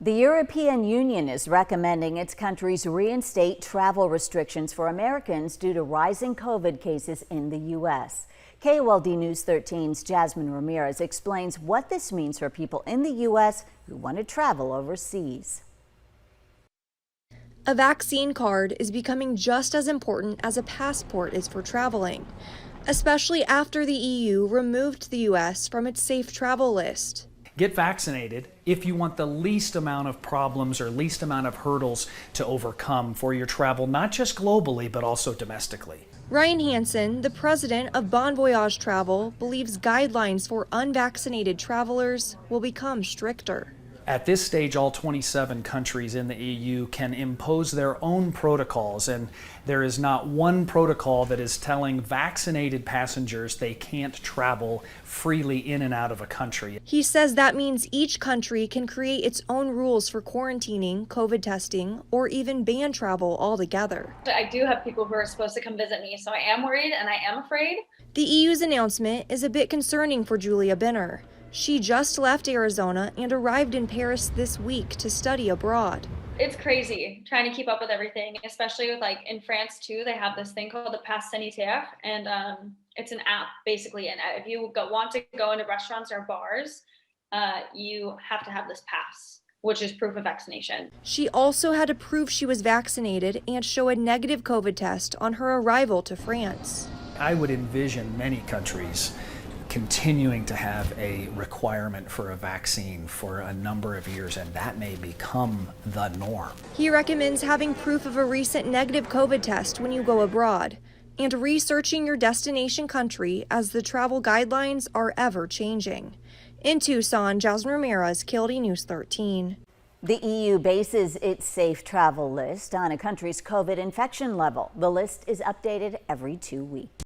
The European Union is recommending its countries reinstate travel restrictions for Americans due to rising COVID cases in the U.S. KOLD News 13's Jasmine Ramirez explains what this means for people in the U.S. who want to travel overseas. A vaccine card is becoming just as important as a passport is for traveling, especially after the EU removed the U.S. from its safe travel list. Get vaccinated if you want the least amount of problems or least amount of hurdles to overcome for your travel, not just globally, but also domestically. Ryan Hansen, the president of Bon Voyage Travel, believes guidelines for unvaccinated travelers will become stricter. At this stage, all 27 countries in the EU can impose their own protocols, and there is not one protocol that is telling vaccinated passengers they can't travel freely in and out of a country. He says that means each country can create its own rules for quarantining, COVID testing, or even ban travel altogether. I do have people who are supposed to come visit me, so I am worried and I am afraid. The EU's announcement is a bit concerning for Julia Binner. She just left Arizona and arrived in Paris this week to study abroad. It's crazy trying to keep up with everything, especially with in France too. They have this thing called the Pass Sanitaire, and it's an app basically. And if you want to go into restaurants or bars, you have to have this pass, which is proof of vaccination. She also had to prove she was vaccinated and show a negative COVID test on her arrival to France. I would envision many countries continuing to have a requirement for a vaccine for a number of years, and that may become the norm. He recommends having proof of a recent negative COVID test when you go abroad and researching your destination country as the travel guidelines are ever changing. In Tucson, Jasmine Ramirez, KOLD News 13. The EU bases its safe travel list on a country's COVID infection level. The list is updated every 2 weeks.